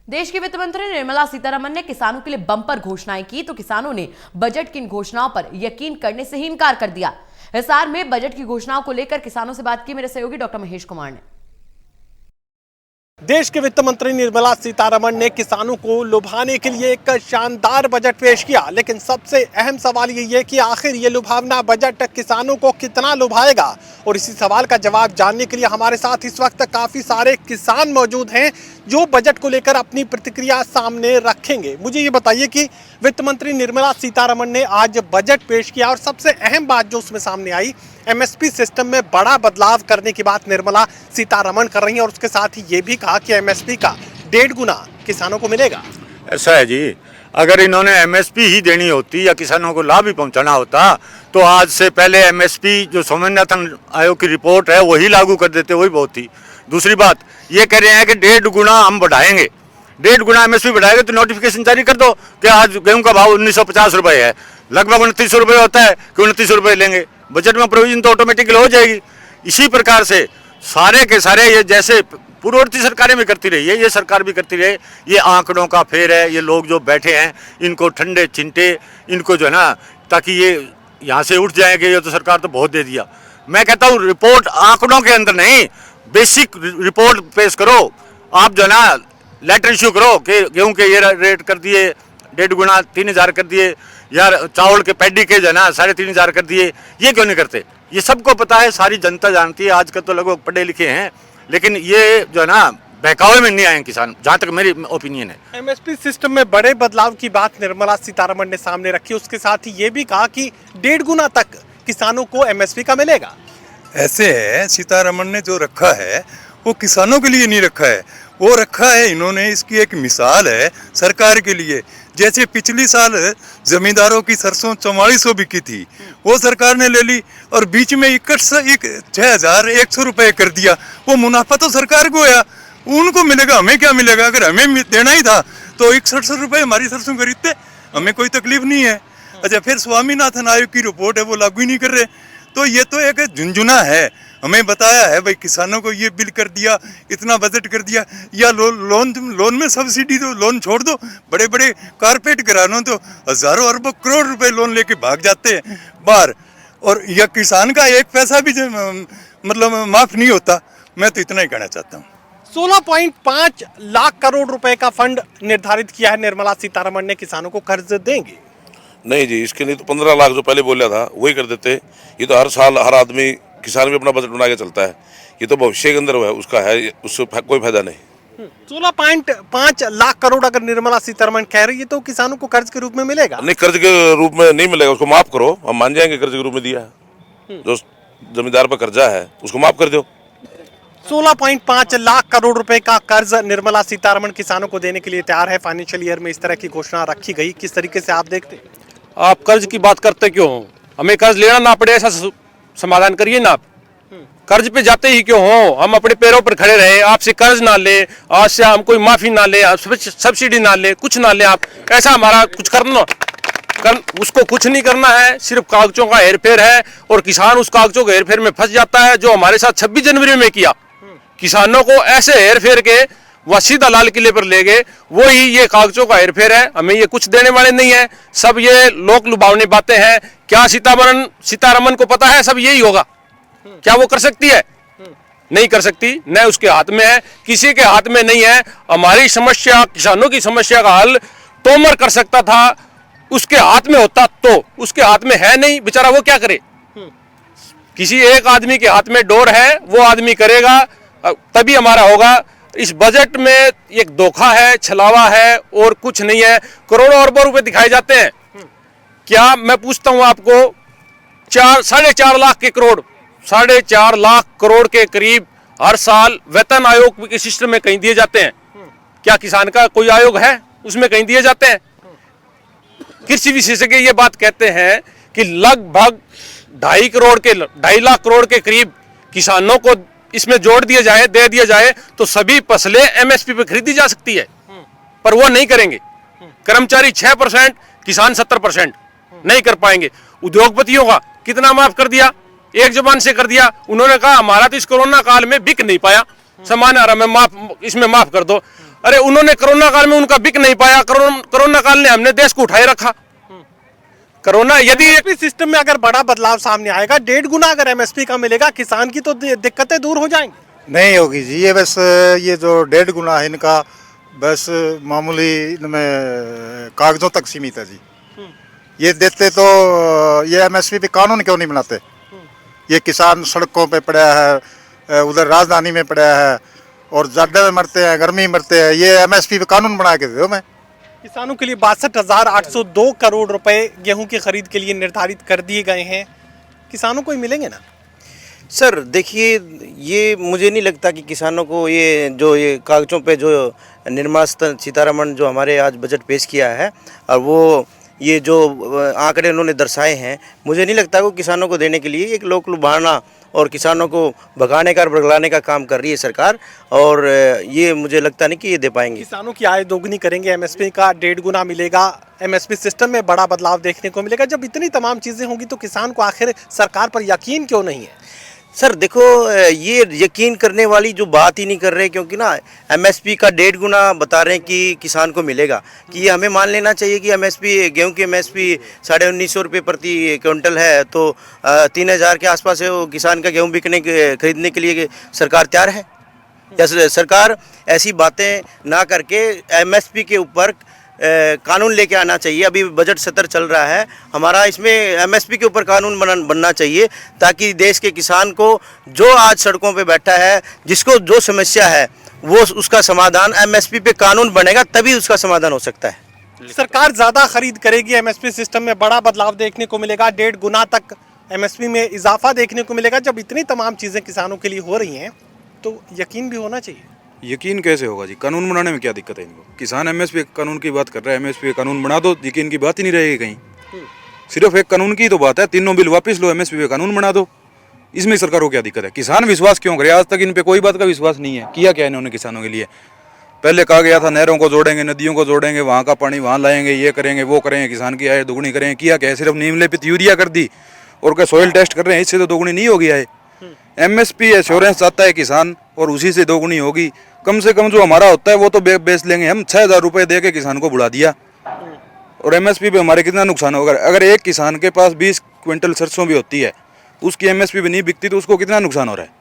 देश की वित्त मंत्री निर्मला सीतारमण ने किसानों के लिए बम्पर घोषणाएं की तो किसानों ने बजट की इन घोषणाओं पर यकीन करने से ही इनकार कर दिया। हिसार में बजट की घोषणाओं को लेकर किसानों से बात की मेरे सहयोगी डॉक्टर महेश कुमार ने। देश के वित्त मंत्री निर्मला सीतारमण ने किसानों को लुभाने के लिए एक शानदार बजट पेश किया, लेकिन सबसे अहम सवाल यही है कि आखिर ये लुभावना बजट किसानों को कितना लुभाएगा। और इसी सवाल का जवाब जानने के लिए हमारे साथ इस वक्त काफी सारे किसान मौजूद हैं जो बजट को लेकर अपनी प्रतिक्रिया सामने रखेंगे। मुझे ये बताइए कि वित्त मंत्री निर्मला सीतारमण ने आज बजट पेश किया और सबसे अहम बात जो उसमें सामने आई, एमएसपी सिस्टम में बड़ा बदलाव करने की बात निर्मला सीतारमण कर रही हैं और उसके साथ ही ये भी कहा कि एमएसपी का 1.5 गुना किसानों को मिलेगा। ऐसा है जी, अगर इन्होंने एमएसपी ही देनी होती या किसानों को लाभ ही पहुंचाना होता तो आज से पहले एमएसपी जो स्वामीनाथन आयोग की रिपोर्ट है वही लागू कर देते, वही बहुत थी। दूसरी बात ये कह रहे हैं कि 1.5 गुना हम बढ़ाएंगे, 1.5 गुना एमएसपी बढ़ाएंगे तो नोटिफिकेशन जारी कर दो कि आज गेहूं का भाव 1950 रुपये है, लगभग 2900 रुपये होता है कि 2900 रुपये लेंगे। बजट में प्रोविजन तो ऑटोमेटिकली हो जाएगी। इसी प्रकार से सारे के सारे ये जैसे पूर्ववर्ती सरकारें भी करती रही है, ये सरकार भी करती रही। ये आंकड़ों का फेर है। ये लोग जो बैठे हैं इनको ठंडे चिंटे, इनको जो है ना, ताकि ये यहाँ से उठ जाएंगे ये तो सरकार तो बहुत दे दिया। मैं कहता हूँ रिपोर्ट आंकड़ों के अंदर नहीं, बेसिक रिपोर्ट पेश करो। आप जो है ना लेटर इश्यू करो कि गेहूं के ये रेट कर दिए 1.5 गुना 3000 कर दिए, या चावल के पैडी के जो है ना 3500 कर दिए। ये क्यों नहीं करते? ये सबको पता है, सारी जनता जानती है। आजकल तो लगभग पढ़े लिखे हैं, लेकिन ये जो है ना बहकावे में नहीं आए किसान, जहाँ तक मेरी ओपिनियन है। एमएसपी सिस्टम में बड़े बदलाव की बात निर्मला सीतारमण ने सामने रखी। उसके साथ ही ये भी कहा कि 1.5 गुना तक किसानों को एमएसपी का मिलेगा। ऐसे है, सीतारमण ने जो रखा है वो किसानों के लिए नहीं रखा है, वो रखा है इन्होंने, इसकी एक मिसाल है सरकार के लिए। जैसे पिछली साल जमींदारों की सरसों 4400 बिकी थी, वो सरकार ने ले ली और बीच में 6100 रुपये कर दिया। वो मुनाफा तो सरकार को आया, उनको मिलेगा, हमें क्या मिलेगा? अगर हमें देना ही था तो 6100 रुपये हमारी सरसों खरीदते, हमें कोई तकलीफ नहीं है। अच्छा, फिर स्वामीनाथन आयोग की रिपोर्ट है वो लागू ही नहीं कर रहे। तो ये तो एक झुंझुना है। हमें बताया है भाई किसानों को ये बिल कर दिया, इतना बजट कर दिया, या लोन में सब्सिडी दो, लोन छोड़ दो। बड़े बड़े कारपेट घरानों तो हजारों अरबों करोड़ रुपए लोन लेके भाग जाते हैं बाहर, और यह किसान का एक पैसा भी मतलब माफ नहीं होता। मैं तो इतना ही कहना चाहता हूँ। 16.5 लाख करोड़ रुपए का फंड निर्धारित किया है निर्मला सीतारमण ने, किसानों को कर्ज देंगे। नहीं जी, इसके लिए तो 15 लाख जो पहले बोला था वही कर देते। ये तो हर साल हर आदमी किसान भी अपना बजट बना के चलता है। ये तो भविष्य के अंदर है, उसका है, उससे कोई फायदा नहीं। 16.5 लाख करोड़ अगर निर्मला सीतारमण कह रही है तो किसानों को कर्ज के रूप में मिलेगा? नहीं, कर्ज के रूप में नहीं मिलेगा, उसको माफ करो, हम मान जाएंगे कर्ज के रूप में दिया है। जो जमींदार पर कर्जा है उसको माफ कर दो। 16.5 लाख करोड़ रुपए का कर्ज निर्मला सीतारमण किसानों को देने के लिए तैयार है। फाइनेंशियल ईयर में इस तरह की घोषणा रखी गई, किस तरीके से आप देखते? आप कर्ज की बात करते क्यों हो? हमें कर्ज लेना ना पड़े ऐसा समाधान करिए ना। आप कर्ज पे जाते ही क्यों हो? हम अपने पैरों पर खड़े रहे, आपसे कर्ज ना ले, आज से हम कोई माफी ना ले, सब्सिडी ना ले, कुछ ना ले। आप ऐसा हमारा कुछ करना उसको कुछ नहीं करना है, सिर्फ कागजों का हेरफेर है और किसान उस कागजों के हेरफेर में फंस जाता है, जो हमारे साथ 26 जनवरी में किया। किसानों को ऐसे हेरफेर के वह सीधा लाल किले पर ले गए, वही ये कागजों का हेरफेर है। हमें ये कुछ देने वाले नहीं है, सब ये लोक लुभावनी बातें हैं। क्या सीतारमण को पता है सब यही होगा? क्या वो कर सकती है? नहीं कर सकती, न उसके हाथ में है, किसी के हाथ में नहीं है। हमारी समस्या, किसानों की समस्या का हल तोमर कर सकता था, उसके हाथ में होता तो। उसके हाथ में है नहीं, बेचारा वो क्या करे? किसी एक आदमी के हाथ में डोर है, वो आदमी करेगा तभी हमारा होगा। इस बजट में एक धोखा है, छलावा है और कुछ नहीं है। करोड़ों अरबों रुपए दिखाए जाते हैं। क्या मैं पूछता हूं आपको, 4.5 लाख के करोड़, 4.5 लाख करोड़ के करीब हर साल वेतन आयोग के सिस्टम में कहीं दिए जाते हैं। क्या किसान का कोई आयोग है उसमें कहीं दिए जाते हैं? कृषि विशेषज्ञ ये बात कहते हैं कि लगभग 2.5 लाख करोड़ के करीब किसानों को इसमें जोड़ दिया जाए, दे दिया जाए तो सभी फसलें एमएसपी पे खरीदी जा सकती है, पर वो नहीं करेंगे। कर्मचारी 6%, किसान 70% नहीं कर पाएंगे। उद्योगपतियों का कितना माफ कर दिया? एक जुबान से कर दिया। उन्होंने कहा हमारा तो इस कोरोना काल में बिक नहीं पाया सामान, आ रहा, मैं इसमें माफ कर दो। अरे उन्होंने कोरोना काल में उनका बिक नहीं पाया, कोरोना काल ने हमने देश को उठाए रखा। कोरोना यदि एमएसपी सिस्टम में अगर बड़ा बदलाव सामने आएगा, 1.5 गुना अगर एमएसपी का मिलेगा, किसान की तो दिक्कतें दूर हो जाएंगी। नहीं होगी जी, ये बस ये जो 1.5 गुना है इनका बस मामूली इनमें कागजों तक सीमित है जी। ये देते तो ये एमएसपी पे कानून क्यों नहीं बनाते? ये किसान सड़कों पे पड़ा है, उधर राजधानी में पड़ा है और जाड़े में मरते हैं, गर्मी में मरते हैं। ये एमएसपी पे कानून बना के दे दो। मैं किसानों के लिए 62,802 करोड़ रुपए गेहूं की खरीद के लिए निर्धारित कर दिए गए हैं। किसानों को ही मिलेंगे ना? सर देखिए, ये मुझे नहीं लगता कि किसानों को ये कागजों पे जो निर्मला सीतारमण जो हमारे आज बजट पेश किया है और वो ये जो आंकड़े उन्होंने दर्शाए हैं, मुझे नहीं लगता कि किसानों को देने के लिए एक लोक लुभाना और किसानों को भगाने का भगलाने का काम कर रही है सरकार। और ये मुझे लगता नहीं कि ये दे पाएंगे। किसानों की आय दोगुनी करेंगे, एमएसपी का 1.5 गुना मिलेगा, एमएसपी सिस्टम में बड़ा बदलाव देखने को मिलेगा। जब इतनी तमाम चीजें होंगी तो किसान को आखिर सरकार पर यकीन क्यों नहीं है? सर देखो, ये यकीन करने वाली जो बात ही नहीं कर रहे, क्योंकि ना एमएसपी का 1.5 गुना बता रहे हैं कि किसान को मिलेगा। कि ये हमें मान लेना चाहिए कि एमएसपी गेहूं की एमएसपी 1950 रुपये प्रति क्विंटल है, तो 3,000 के आसपास है वो किसान का गेहूं खरीदने के लिए सरकार तैयार है? या सरकार ऐसी बातें ना करके एमएसपी के ऊपर कानून लेके आना चाहिए। अभी बजट सत्र चल रहा है हमारा, इसमें एमएसपी के ऊपर कानून बनना चाहिए ताकि देश के किसान को जो आज सड़कों पे बैठा है, जिसको जो समस्या है, वो उसका समाधान एमएसपी पे कानून बनेगा, तभी उसका समाधान हो सकता है। सरकार ज्यादा खरीद करेगी, एमएसपी सिस्टम में बड़ा बदलाव देखने को मिलेगा, 1.5 गुना तक एमएसपी में इजाफा देखने को मिलेगा। जब इतनी तमाम चीजें किसानों के लिए हो रही हैं तो यकीन भी होना चाहिए। यकीन कैसे होगा जी? कानून बनाने में क्या दिक्कत है इनको? किसान एमएसपी कानून की बात कर रहा है, एमएसपी कानून बना दो, यकीन की बात ही नहीं रहेगी कहीं। सिर्फ एक कानून की तो बात है, तीनों बिल वापस लो, एमएसपी पे कानून बना दो। इसमें सरकार को क्या दिक्कत है? किसान विश्वास क्यों करे? आज तक इन पे कोई बात का विश्वास नहीं है। किया क्या इन्होंने किसानों के लिए? पहले कहा गया था नहरों को जोड़ेंगे, नदियों को जोड़ेंगे, वहाँ का पानी वहाँ लाएंगे, ये करेंगे, वो करेंगे, किसान की आय दोगुनी करेंगे। किया क्या? सिर्फ नीम लेपित यूरिया कर दी और क्या सॉइल टेस्ट कर रहे हैं, इससे तो दोगुनी नहीं होगी आय। एमएसपी एश्योरेंस चाहता है किसान और उसी से दोगुनी होगी। कम से कम जो हमारा होता है वो तो बेच लेंगे हम। 6,000 रुपये दे के किसान को बुला दिया और एमएसपी पे हमारे कितना नुकसान होगा? अगर एक किसान के पास 20 क्विंटल सरसों भी होती है, उसकी एमएसपी भी नहीं बिकती, तो उसको कितना नुकसान हो रहा है?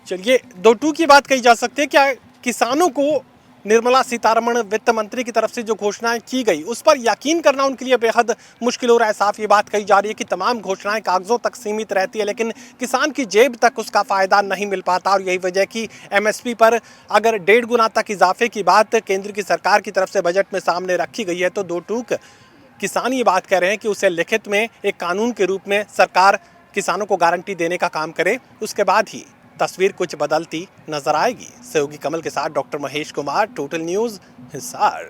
चलिए, 2-2 की बात कही जा सकती है। क्या किसानों को निर्मला सीतारमण वित्त मंत्री की तरफ से जो घोषणाएं की गई उस पर यकीन करना उनके लिए बेहद मुश्किल हो रहा है। साफ ये बात कही जा रही है कि तमाम घोषणाएं कागजों तक सीमित रहती है, लेकिन किसान की जेब तक उसका फायदा नहीं मिल पाता। और यही वजह कि एमएसपी पर अगर 1.5 गुना तक इजाफे की बात केंद्र की सरकार की तरफ से बजट में सामने रखी गई है, तो 2 टूक किसान ये बात कह रहे हैं कि उसे लिखित में एक कानून के रूप में सरकार किसानों को गारंटी देने का काम करे, उसके बाद ही तस्वीर कुछ बदलती नजर आएगी। सहयोगी कमल के साथ doctor Mahesh Kumar, total news, Hisar.